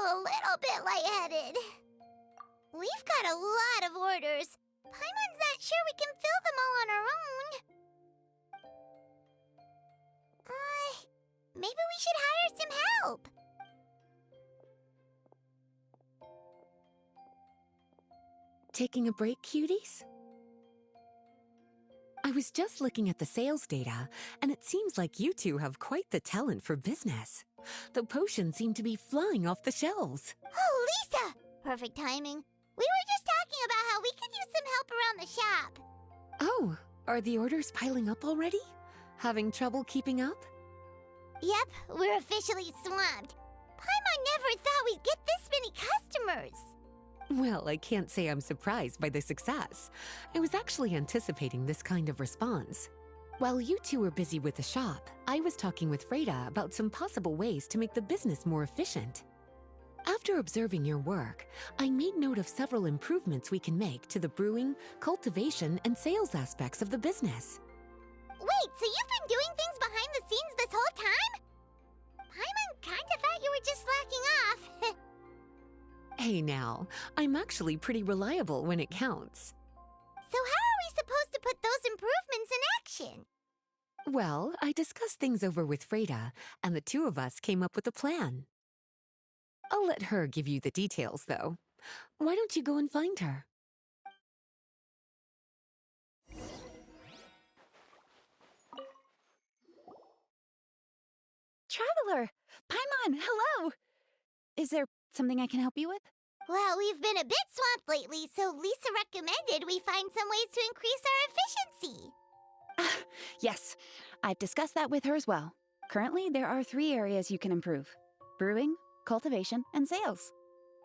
feel a little bit lightheaded. We've got a lot of orders. Paimon's not sure we can fill them all on our own. Maybe we should hire some help. Taking a break, cuties? I was just looking at the sales data, and it seems like you two have quite the talent for business. The potions seem to be flying off the shelves. Oh, Lisa! Perfect timing. We were just talking about how we could use some help around the shop. Oh, are the orders piling up already? Having trouble keeping up? Yep, we're officially swamped. Paimon never thought we'd get this many customers. Well, I can't say I'm surprised by the success. I was actually anticipating this kind of response. While you two were busy with the shop, I was talking with Freda about some possible ways to make the business more efficient. After observing your work, I made note of several improvements we can make to the brewing, cultivation, and sales aspects of the business. Wait, so you've been doing things behind the scenes this whole time? Paimon kinda thought you were just slacking off. Hey now, I'm actually pretty reliable when it counts. So how are we supposed to put those improvements in action? Well, I discussed things over with Freda, and the two of us came up with a plan. I'll let her give you the details, though. Why don't you go and find her? Traveler! Paimon, hello! Is there something I can help you with? Well, we've been a bit swamped lately, so Lisa recommended we find some ways to increase our efficiency. Yes, I've discussed that with her as well. Currently, there are 3 areas you can improve: brewing, cultivation, and sales.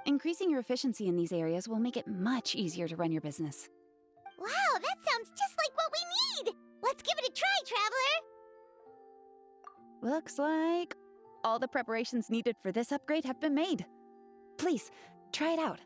Increasing your efficiency in these areas will make it much easier to run your business. Wow, that sounds just like what we need! Let's give it a try, Traveler! Looks like all the preparations needed for this upgrade have been made. Please, try it out.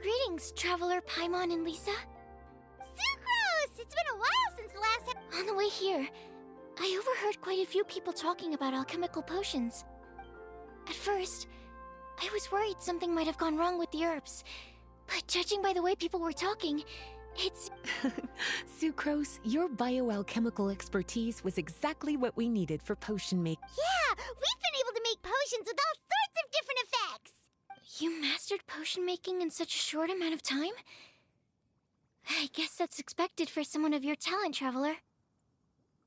Greetings, Traveler, Paimon, and Lisa. Sucrose! It's been a while since the last time. On the way here, I overheard quite a few people talking about alchemical potions. At first, I was worried something might have gone wrong with the herbs, but judging by the way people were talking, it's... Sucrose, your bioalchemical expertise was exactly what we needed for potion making. Yeah! We've been able to make potions with all sorts of different effects! You mastered potion making in such a short amount of time? I guess that's expected for someone of your talent, Traveler.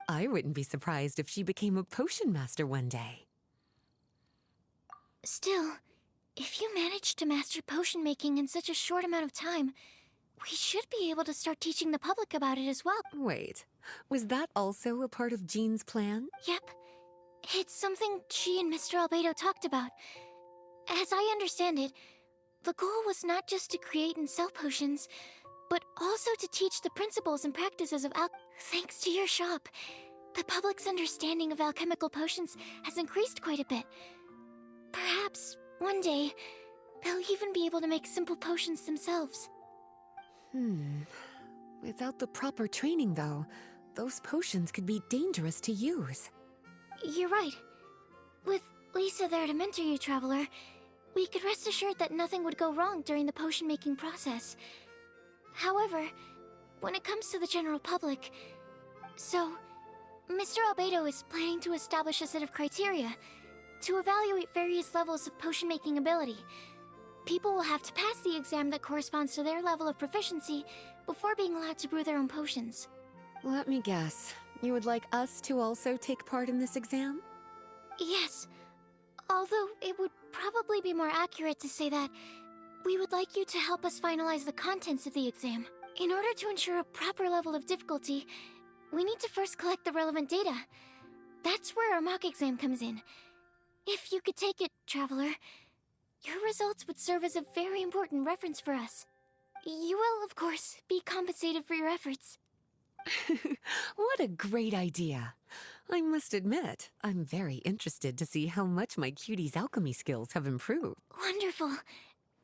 I wouldn't be surprised if she became a potion master one day. Still, if you managed to master potion making in such a short amount of time, we should be able to start teaching the public about it as well. Wait, was that also a part of Jean's plan? Yep. It's something she and Mr. Albedo talked about. As I understand it, the goal was not just to create and sell potions, but also to teach the principles and practices of Thanks to your shop, the public's understanding of alchemical potions has increased quite a bit. Perhaps, one day, they'll even be able to make simple potions themselves. Without the proper training, though, those potions could be dangerous to use. You're right. With Lisa there to mentor you, Traveler, we could rest assured that nothing would go wrong during the potion-making process. However, when it comes to the general public... So, Mr. Albedo is planning to establish a set of criteria to evaluate various levels of potion-making ability. People will have to pass the exam that corresponds to their level of proficiency before being allowed to brew their own potions. Let me guess. You would like us to also take part in this exam? Yes. Although it would probably be more accurate to say that we would like you to help us finalize the contents of the exam. In order to ensure a proper level of difficulty, we need to first collect the relevant data. That's where our mock exam comes in. If you could take it, Traveler, your results would serve as a very important reference for us. You will, of course, be compensated for your efforts. What a great idea. I must admit, I'm very interested to see how much my cutie's alchemy skills have improved. Wonderful.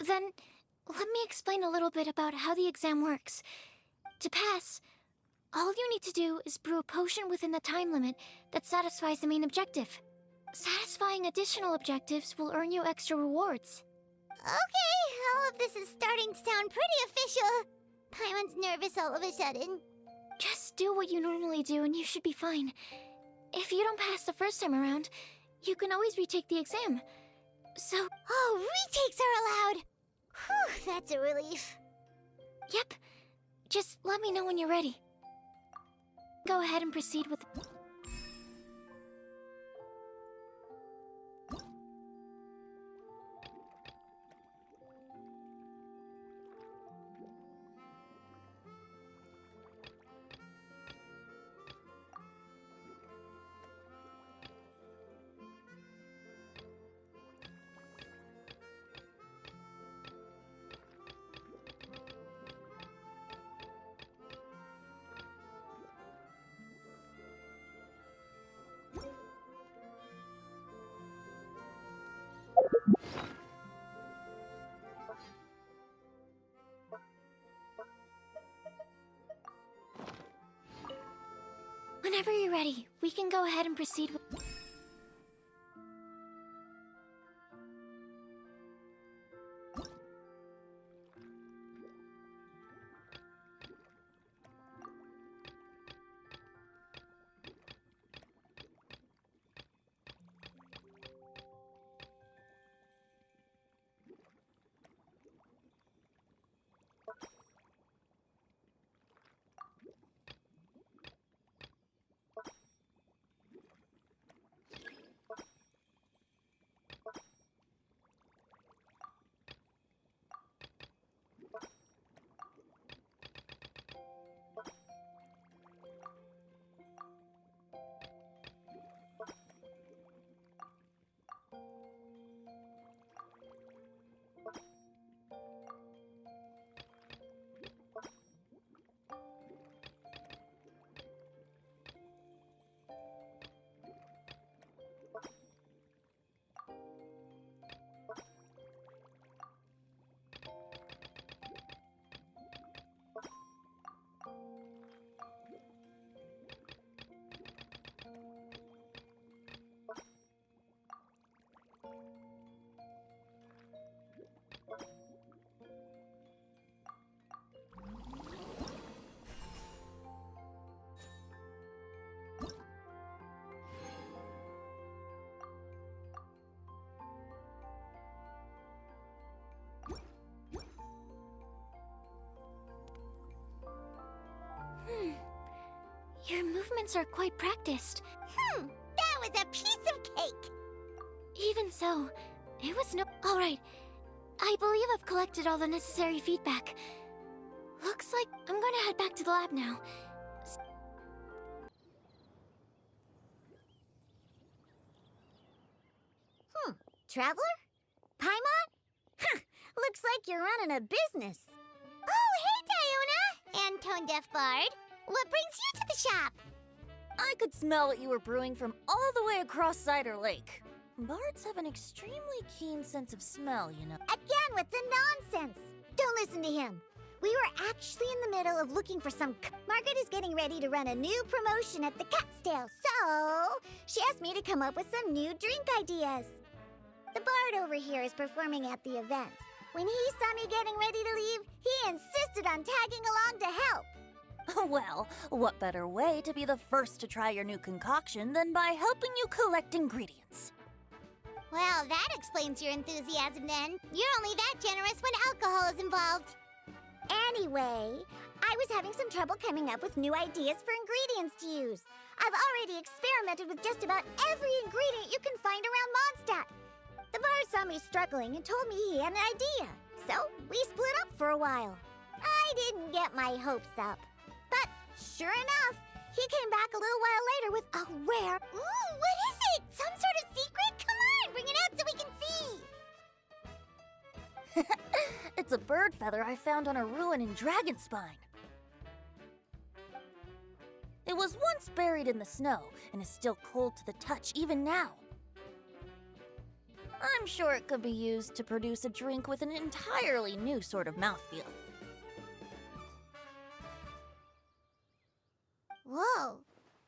Then, let me explain a little bit about how the exam works. To pass, all you need to do is brew a potion within the time limit that satisfies the main objective. Satisfying additional objectives will earn you extra rewards. Okay, all of this is starting to sound pretty official. Paimon's nervous all of a sudden. Just do what you normally do and you should be fine. If you don't pass the first time around, you can always retake the exam. So... Oh, retakes are allowed! Whew, that's a relief. Yep. Just let me know when you're ready. Go ahead and proceed with... Whenever you're ready, we can go ahead and proceed with... Your movements are quite practiced. That was a piece of cake! Even so, it was no... Alright, I believe I've collected all the necessary feedback. Looks like I'm gonna head back to the lab now. Traveler? Paimon? Huh, looks like you're running a business. Oh, hey, Diona! And Tone Deaf Bard. What brings you to the shop? I could smell what you were brewing from all the way across Cider Lake. Bards have an extremely keen sense of smell, you know. Again with the nonsense! Don't listen to him. We were actually in the middle of looking for some... Margaret is getting ready to run a new promotion at the Cat's Tail, so she asked me to come up with some new drink ideas. The bard over here is performing at the event. When he saw me getting ready to leave, he insisted on tagging along to help. Well, what better way to be the first to try your new concoction than by helping you collect ingredients? Well, that explains your enthusiasm then. You're only that generous when alcohol is involved. Anyway, I was having some trouble coming up with new ideas for ingredients to use. I've already experimented with just about every ingredient you can find around Mondstadt. The bard saw me struggling and told me he had an idea. So we split up for a while. I didn't get my hopes up. But sure enough, He came back a little while later with a rare... Ooh, what is it? Some sort of secret? Come on, bring it out so we can see! It's a bird feather I found on a ruin in Dragonspine. It was once buried in the snow and is still cold to the touch even now. I'm sure it could be used to produce a drink with an entirely new sort of mouthfeel. Whoa.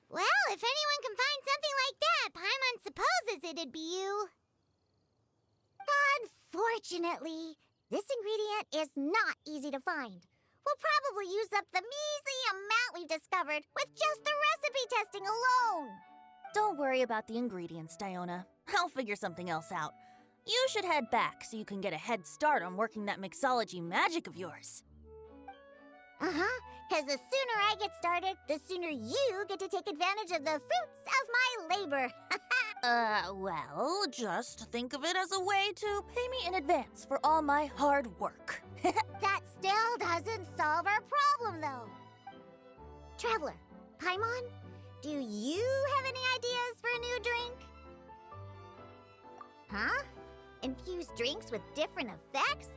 Well, if anyone can find something like that, Paimon supposes it'd be you. Unfortunately, this ingredient is not easy to find. We'll probably use up the measly amount we've discovered with just the recipe testing alone. Don't worry about the ingredients, Diona. I'll figure something else out. You should head back so you can get a head start on working that mixology magic of yours. Uh-huh, because the sooner I get started, the sooner you get to take advantage of the fruits of my labor. Well, just think of it as a way to pay me in advance for all my hard work. That still doesn't solve our problem, though. Traveler, Paimon, do you have any ideas for a new drink? Huh? Infused drinks with different effects?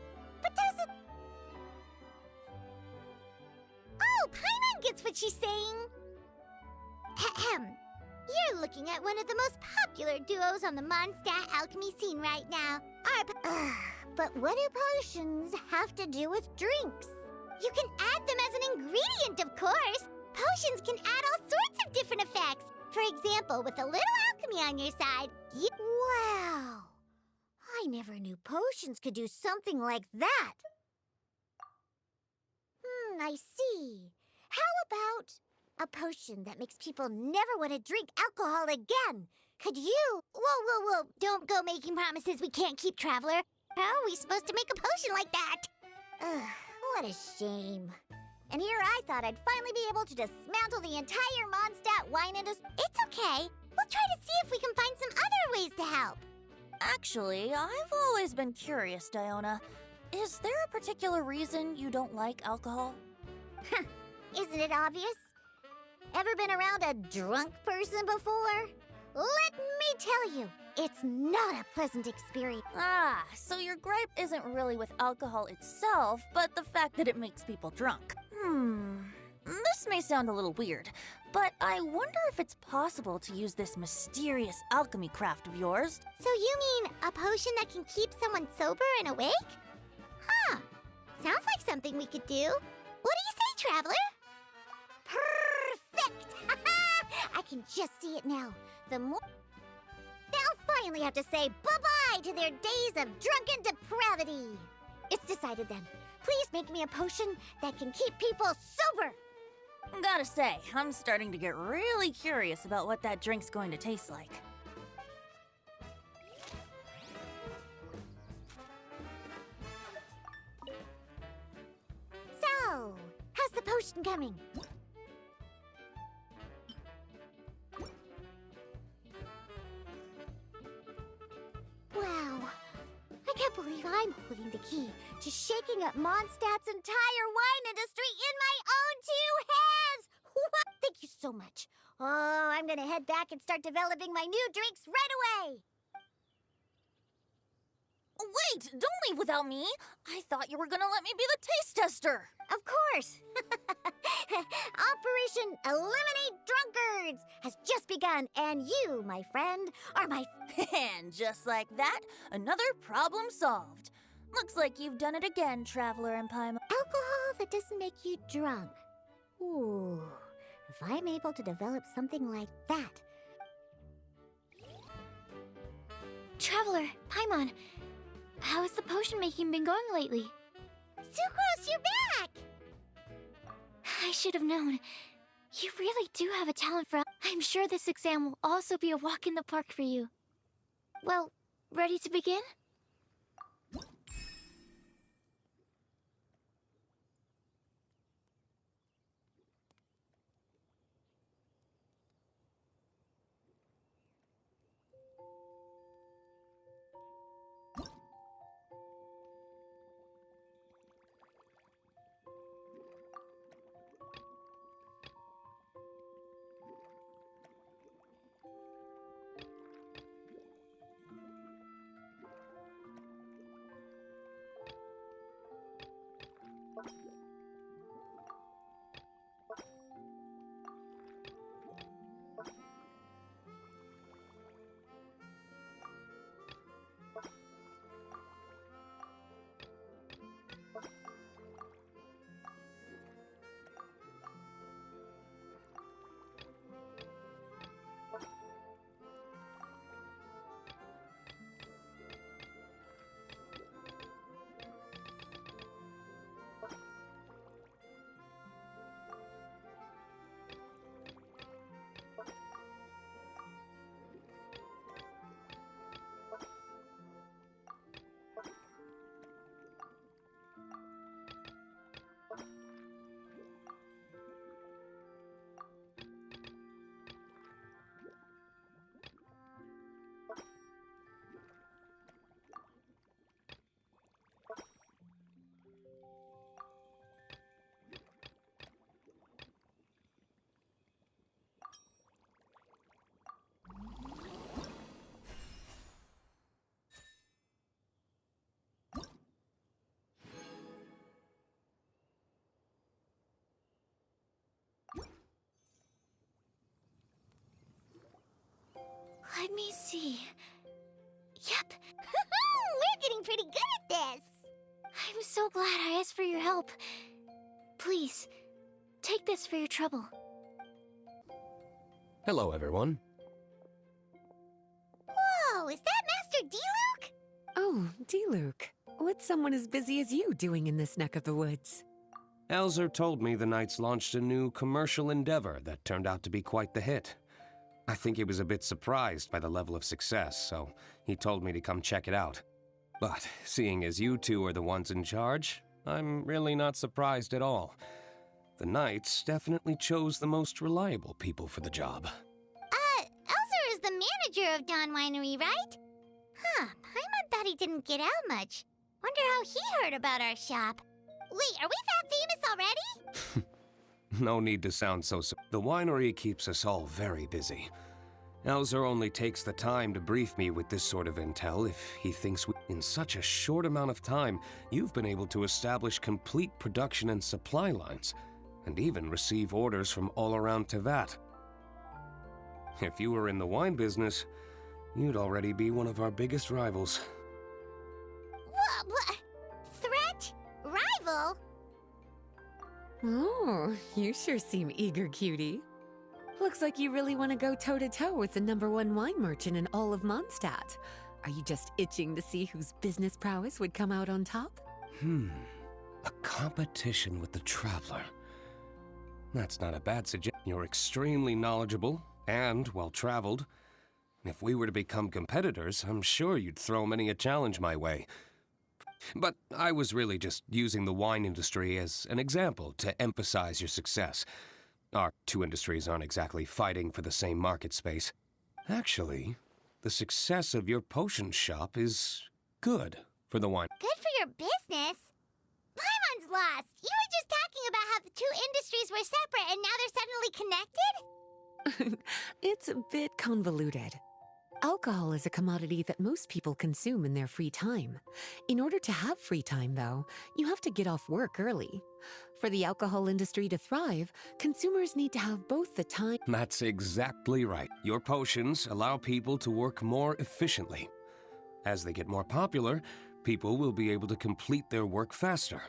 But does it... Oh, Paimon gets what she's saying. Ahem. You're looking at one of the most popular duos on the Mondstadt alchemy scene right now. But what do potions have to do with drinks? You can add them as an ingredient, of course. Potions can add all sorts of different effects. For example, with a little alchemy on your side, you... Wow! I never knew potions could do something like that. I see. How about a potion that makes people never want to drink alcohol again? Could you... Whoa. Don't go making promises we can't keep, Traveler. How are we supposed to make a potion like that? Ugh, what a shame. And here I thought I'd finally be able to dismantle the entire Mondstadt wine industry. It's okay. We'll try to see if we can find some other ways to help. Actually, I've always been curious, Diona. Is there a particular reason you don't like alcohol? Isn't it obvious? Ever been around a drunk person before? Let me tell you, it's not a pleasant experience. Ah, so your gripe isn't really with alcohol itself, but the fact that it makes people drunk. This may sound a little weird, but I wonder if it's possible to use this mysterious alchemy craft of yours. So you mean a potion that can keep someone sober and awake? Huh. Sounds like something we could do. What do you say, Traveler? Perfect! I can just see it now. They'll finally have to say bye-bye to their days of drunken depravity. It's decided then. Please make me a potion that can keep people sober. Gotta say, I'm starting to get really curious about what that drink's going to taste like. So, how's the potion coming? Wow, I can't believe I'm holding the key to shaking up Mondstadt's entire wine industry in my own two hands! What? Thank you so much. Oh, I'm gonna head back and start developing my new drinks right away! Wait, don't leave without me! I thought you were gonna let me be the taste tester! Of course! Operation Eliminate Drunkards has just begun, and you, my friend, are my... And just like that, another problem solved. Looks like you've done it again, Traveler and Paimon. Alcohol that doesn't make you drunk. Ooh, if I'm able to develop something like that... Traveler, Paimon, how has the potion making been going lately? Sucrose, you're back! I should have known. You really do have a talent for... I'm sure this exam will also be a walk in the park for you. Well, ready to begin? Let me see. Yep, We're getting pretty good at this. I'm so glad I asked for your help. Please, take this for your trouble. Hello, everyone. Whoa, is that Master D-Luke? Oh, D-Luke, what's someone as busy as you doing in this neck of the woods? Elzer told me the Knights launched a new commercial endeavor that turned out to be quite the hit. I think he was a bit surprised by the level of success, so he told me to come check it out. But seeing as you two are the ones in charge, I'm really not surprised at all. The Knights definitely chose the most reliable people for the job. Elzer is the manager of Dawn Winery, right? Huh, Paimon thought he didn't get out much. Wonder how he heard about our shop. Wait, are we that famous already? No need to sound so... The winery keeps us all very busy. Elzer only takes the time to brief me with this sort of intel if he thinks in such a short amount of time, you've been able to establish complete production and supply lines, and even receive orders from all around Tevat. If you were in the wine business, you'd already be one of our biggest rivals. What? Threat? Rival? Oh, you sure seem eager, cutie. Looks like you really want to go toe-to-toe with the #1 wine merchant in all of Mondstadt. Are you just itching to see whose business prowess would come out on top? A competition with the Traveler. That's not a bad suggestion. You're extremely knowledgeable and well-traveled. If we were to become competitors, I'm sure you'd throw many a challenge my way. But I was really just using the wine industry as an example to emphasize your success. Our two industries aren't exactly fighting for the same market space. Actually, the success of your potion shop is good for the wine. Good for your business? Paimon's lost. You were just talking about how the two industries were separate and now they're suddenly connected? It's a bit convoluted. Alcohol is a commodity that most people consume in their free time. In order to have free time, though, you have to get off work early. For the alcohol industry to thrive, consumers need to have both the time... That's exactly right. Your potions allow people to work more efficiently. As they get more popular, people will be able to complete their work faster.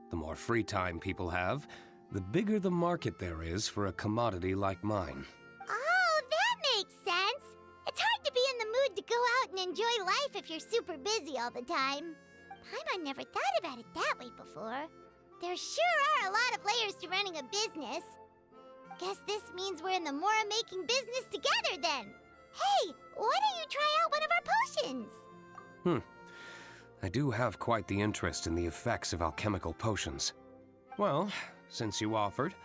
The more free time people have, the bigger the market there is for a commodity like mine. Oh, that makes sense. It's hard to be in the mood to go out and enjoy life if you're super busy all the time. Paimon never thought about it that way before. There sure are a lot of layers to running a business. Guess this means we're in the Mora-making business together then. Hey, why don't you try out one of our potions? I do have quite the interest in the effects of alchemical potions. Well, since you offered,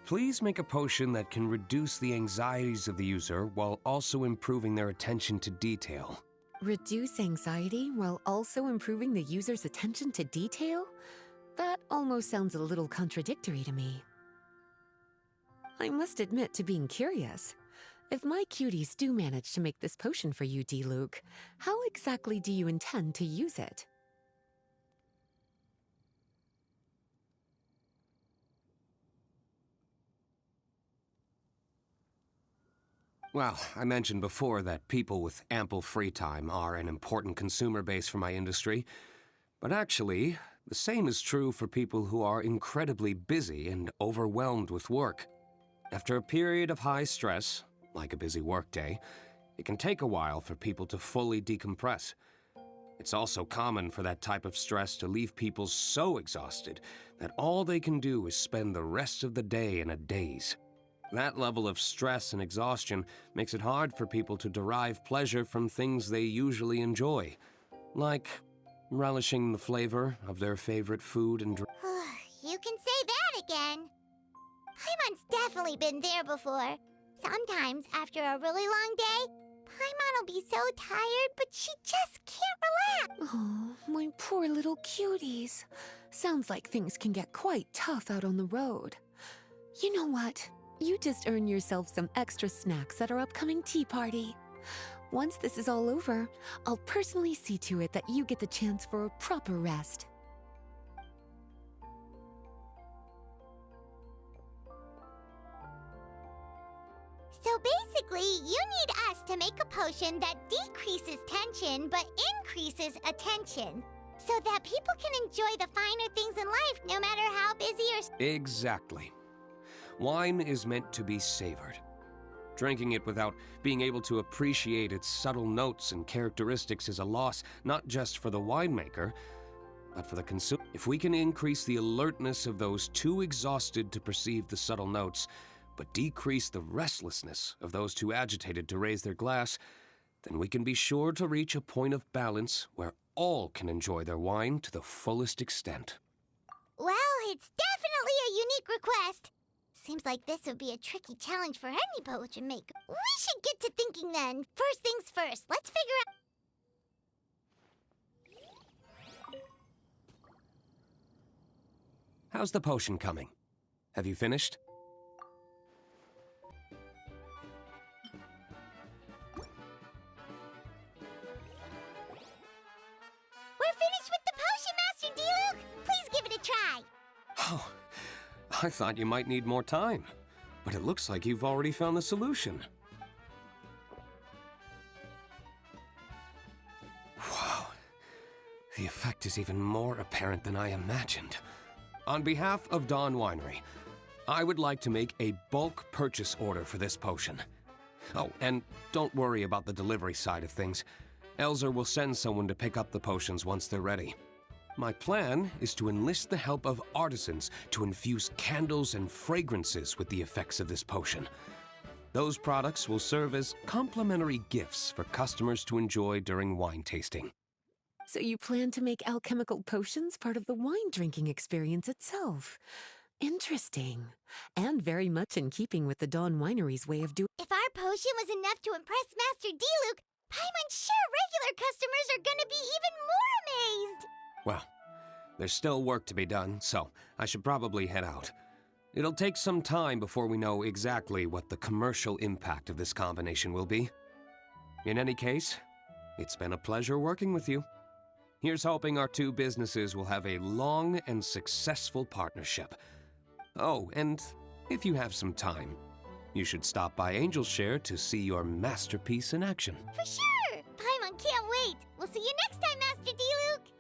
please make a potion that can reduce the anxieties of the user while also improving their attention to detail. Reduce anxiety while also improving the user's attention to detail? That almost sounds a little contradictory to me. I must admit to being curious. If my cuties do manage to make this potion for you, D-Luke, how exactly do you intend to use it? Well, I mentioned before that people with ample free time are an important consumer base for my industry. But actually, the same is true for people who are incredibly busy and overwhelmed with work. After a period of high stress, like a busy workday, it can take a while for people to fully decompress. It's also common for that type of stress to leave people so exhausted that all they can do is spend the rest of the day in a daze. That level of stress and exhaustion makes it hard for people to derive pleasure from things they usually enjoy, like relishing the flavor of their favorite food and drink. You can say that again. Paimon's definitely been there before. Sometimes, after a really long day, Paimon will be so tired, but she just can't relax. Oh, my poor little cuties. Sounds like things can get quite tough out on the road. You know what? You just earn yourself some extra snacks at our upcoming tea party. Once this is all over, I'll personally see to it that you get the chance for a proper rest. So basically, you need us to make a potion that decreases tension but increases attention, so that people can enjoy the finer things in life no matter how busy or... Exactly. Wine is meant to be savored. Drinking it without being able to appreciate its subtle notes and characteristics is a loss not just for the winemaker, but for the consumer. If we can increase the alertness of those too exhausted to perceive the subtle notes, but decrease the restlessness of those too agitated to raise their glass, then we can be sure to reach a point of balance where all can enjoy their wine to the fullest extent. Well, it's definitely a unique request. Seems like this would be a tricky challenge for any potion maker. We should get to thinking then. First things first, let's figure out... How's the potion coming? Have you finished? We're finished with the potion, Master D-Luke! Please give it a try! Oh, I thought you might need more time, but it looks like you've already found the solution. Wow, the effect is even more apparent than I imagined. On behalf of Dawn Winery, I would like to make a bulk purchase order for this potion. Oh, and don't worry about the delivery side of things. Elzer will send someone to pick up the potions once they're ready. My plan is to enlist the help of artisans to infuse candles and fragrances with the effects of this potion. Those products will serve as complimentary gifts for customers to enjoy during wine tasting. So you plan to make alchemical potions part of the wine drinking experience itself. Interesting. And very much in keeping with the Dawn Winery's way of doing. If our potion was enough to impress Master D-Luke, Paimon's sure regular customers are gonna be even more amazed! Well, there's still work to be done, so I should probably head out. It'll take some time before we know exactly what the commercial impact of this combination will be. In any case, it's been a pleasure working with you. Here's hoping our two businesses will have a long and successful partnership. Oh, and if you have some time, you should stop by Angel's Share to see your masterpiece in action. For sure! Paimon can't wait! We'll see you next time, Master D-Luke!